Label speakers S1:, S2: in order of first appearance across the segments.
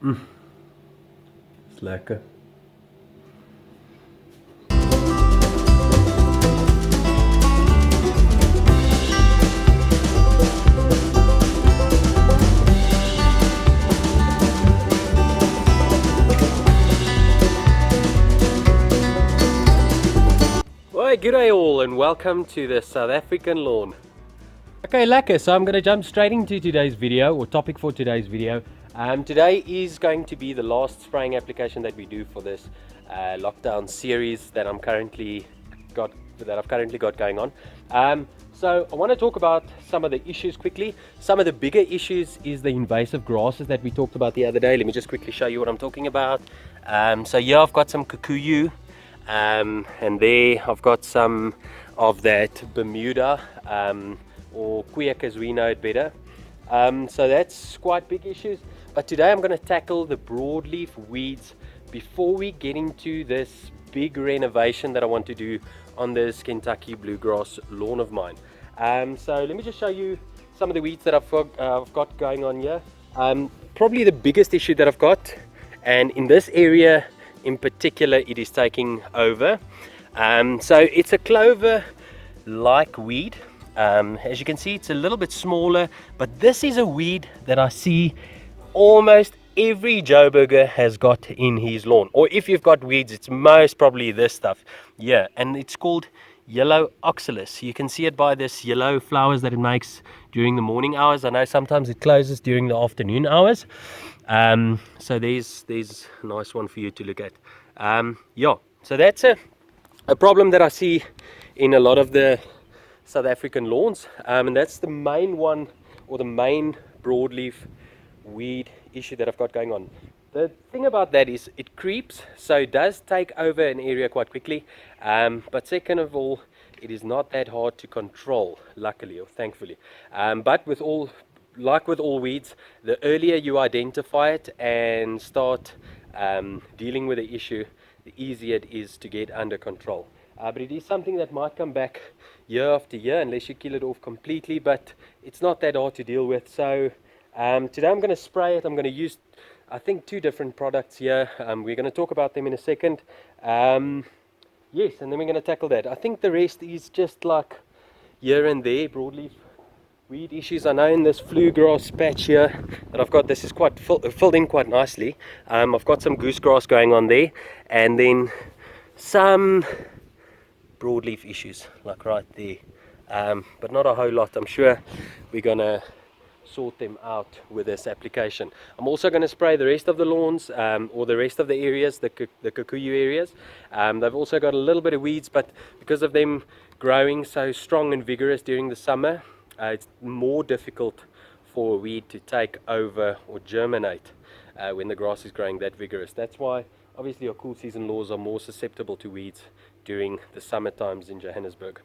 S1: It's lekker. Well, good day all and welcome to the South African lawn. Okay, lekker, so I'm going to jump straight into today's video, or topic for today's video. Today is going to be the last spraying application that we do for this lockdown series that I've currently got going on. So I want to talk about some of the issues quickly. Some of the bigger issues is the invasive grasses that we talked about the other day. Let me just quickly show you what I'm talking about. So here I've got some kikuyu, and there I've got some of that Bermuda, or queer as we know it better. So that's quite big issues. But today I'm going to tackle the broadleaf weeds before we get into this big renovation that I want to do on this Kentucky bluegrass lawn of mine. So let me just show you some of the weeds that I've got going on here. Probably the biggest issue that I've got, and in this area in particular it is taking over. So it's a clover-like weed. As you can see, it's a little bit smaller, but this is a weed that I see almost every Joburger has got in his lawn. Or if you've got weeds, it's most probably this stuff. Yeah, and it's called yellow oxalis. You can see it by this yellow flowers that it makes during the morning hours. I know sometimes it closes during the afternoon hours. So there's a nice one for you to look at. Yeah, so that's a problem that I see in a lot of the South African lawns, and that's the main one, or the main broadleaf weed issue that I've got going on. The thing about that is it creeps, so it does take over an area quite quickly, but second of all, it is not that hard to control, luckily or thankfully. But like with all weeds, the earlier you identify it and start dealing with the issue, the easier it is to get under control. But it is something that might come back year after year unless you kill it off completely, but it's not that hard to deal with. So today I'm going to spray it. I'm going to use, I think, 2 different products here. We're going to talk about them in a second. Yes, and then we're going to tackle that. I think the rest is just like here and there broadleaf weed issues. I know in this fluegrass patch here that I've got, this is quite filled in quite nicely. I've got some goosegrass going on there, and then some broadleaf issues like right there, but not a whole lot. I'm sure we're gonna sort them out with this application. I'm also going to spray the rest of the lawns, or the rest of the areas, the kikuyu areas. They've also got a little bit of weeds, but because of them growing so strong and vigorous during the summer, it's more difficult for a weed to take over or germinate when the grass is growing that vigorous. That's why obviously our cool season lawns are more susceptible to weeds during the summer times in Johannesburg.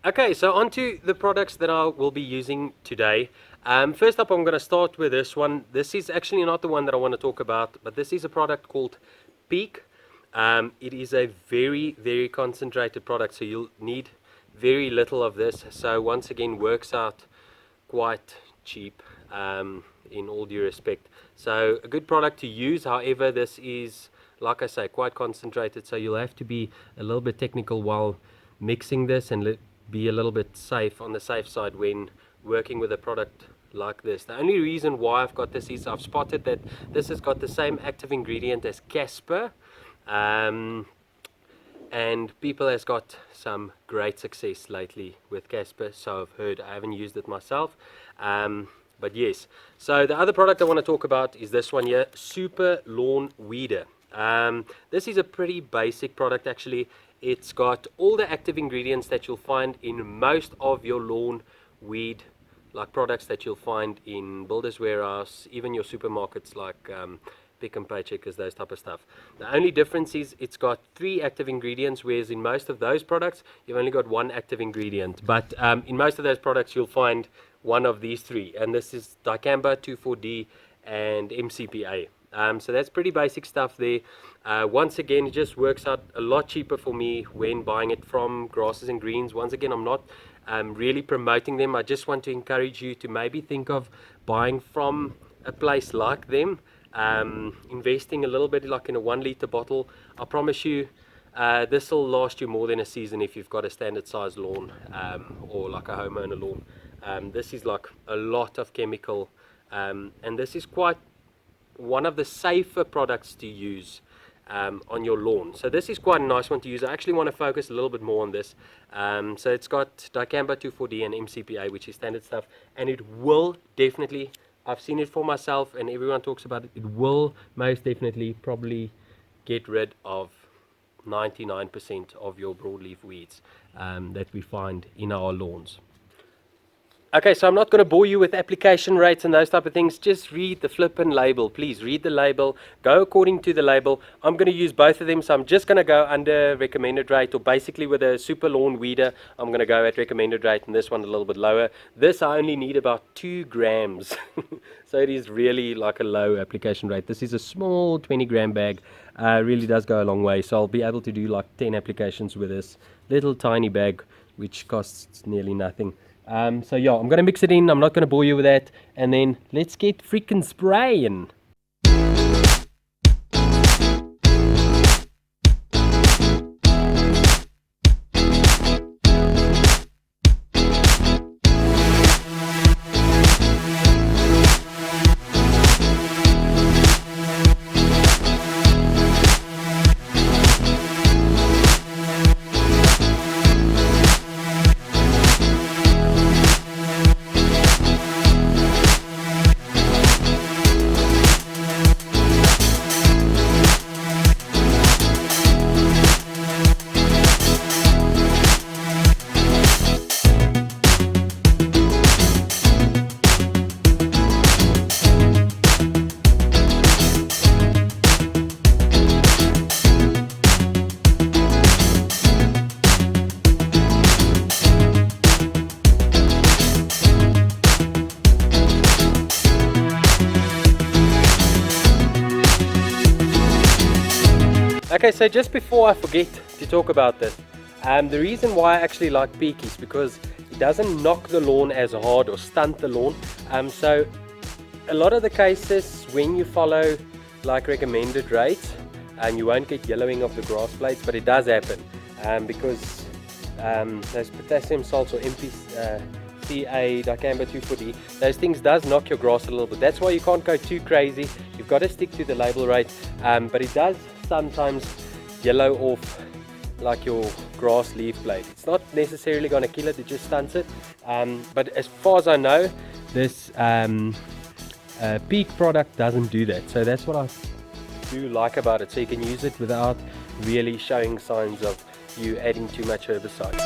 S1: Okay, so on to the products that I will be using today. First up, I'm going to start with this one. This is actually not the one that I want to talk about, but this is a product called Peak. It is a very, very concentrated product, so you'll need very little of this. So once again, works out quite cheap in all due respect. So a good product to use. However, this is, like I say, quite concentrated, so you'll have to be a little bit technical while mixing this and be a little bit safe, on the safe side, when working with a product like this. The only reason why I've got this is I've spotted that this has got the same active ingredient as Casper, and people has got some great success lately with Casper, so I've heard. I haven't used it myself, but yes. So the other product I want to talk about is this one here, Super Lawn Weeder. This is a pretty basic product actually. It's got all the active ingredients that you'll find in most of your lawn weed like products that you'll find in Builders Warehouse, even your supermarkets like Pick and Pay Checkers, those type of stuff. The only difference is it's got 3 active ingredients, whereas in most of those products you've only got 1 active ingredient. But in most of those products you'll find one of these 3, and this is dicamba, 2,4-D and MCPA. So that's pretty basic stuff there. Once again, it just works out a lot cheaper for me when buying it from Grasses and Greens. Once again, I'm not really promoting them. I just want to encourage you to maybe think of buying from a place like them. investing a little bit like in a 1 litre bottle, I promise you this will last you more than a season if you've got a standard size lawn or like a homeowner lawn. This is like a lot of chemical, and this is quite one of the safer products to use on your lawn. So this is quite a nice one to use. I actually want to focus a little bit more on this. So it's got dicamba 2,4-D and MCPA, which is standard stuff, and it will definitely, I've seen it for myself and everyone talks about it, it will most definitely probably get rid of 99% of your broadleaf weeds that we find in our lawns. Okay, so I'm not going to bore you with application rates and those type of things. Just read the flippin' label. Please read the label. Go according to the label. I'm going to use both of them, so I'm just going to go under recommended rate, or basically with a super lawn weeder, I'm going to go at recommended rate, and this one a little bit lower. This I only need about 2 grams. So it is really like a low application rate. This is a small 20-gram bag. Really does go a long way. So I'll be able to do like 10 applications with this little tiny bag, which costs nearly nothing. So yeah, I'm going to mix it in. I'm not going to bore you with that. And then let's get freaking spraying. Okay, so just before I forget to talk about this, the reason why I actually like Peak is because it doesn't knock the lawn as hard or stunt the lawn. So a lot of the cases when you follow like recommended rates, you won't get yellowing of the grass blades, but it does happen because those potassium salts or MPCA, dicamba 2,4-D, those things does knock your grass a little bit. That's why you can't go too crazy. You've got to stick to the label rate, but it does sometimes yellow off like your grass leaf blade. It's not necessarily going to kill it, it just stunts it. But as far as I know, this Peak product doesn't do that. So that's what I do like about it. So you can use it without really showing signs of you adding too much herbicide.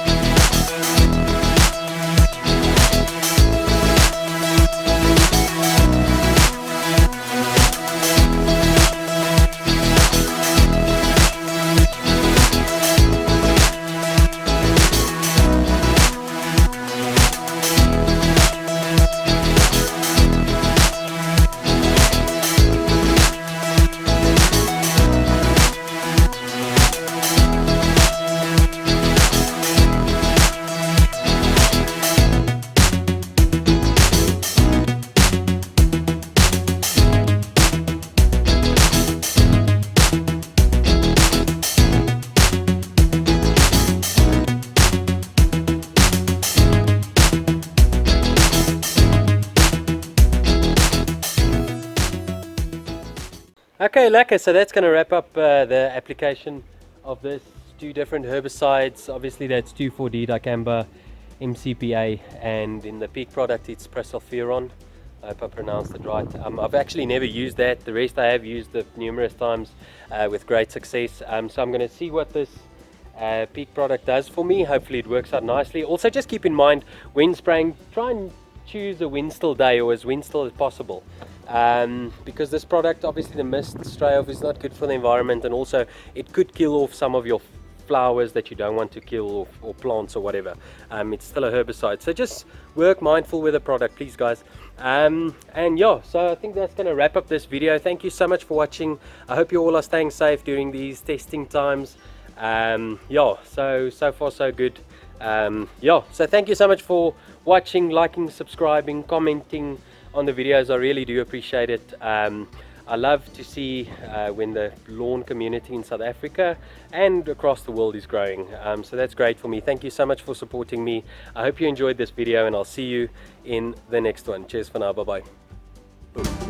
S1: Okay, lekker. So that's going to wrap up the application of this 2 different herbicides. Obviously that's 2,4-D, dicamba, MCPA, and in the Peak product it's prosulfuron. I hope I pronounced it right. I've actually never used that. The rest I have used it numerous times with great success. So I'm going to see what this Peak product does for me. Hopefully it works out nicely. Also just keep in mind when spraying, try and choose a wind still day or as wind still as possible. Because this product, obviously the mist spray off is not good for the environment, and also it could kill off some of your flowers that you don't want to kill, or plants or whatever. It's still a herbicide, so just work mindful with the product, please guys. And yeah, so I think that's going to wrap up this video. Thank you so much for watching. I hope you all are staying safe during these testing times. Yeah, so far so good. Yeah, so thank you so much for watching, liking, subscribing, commenting on the videos. I really do appreciate it. I love to see when the lawn community in South Africa and across the world is growing. So that's great for me. Thank you so much for supporting me. I hope you enjoyed this video, and I'll see you in the next one. Cheers for now. Bye bye.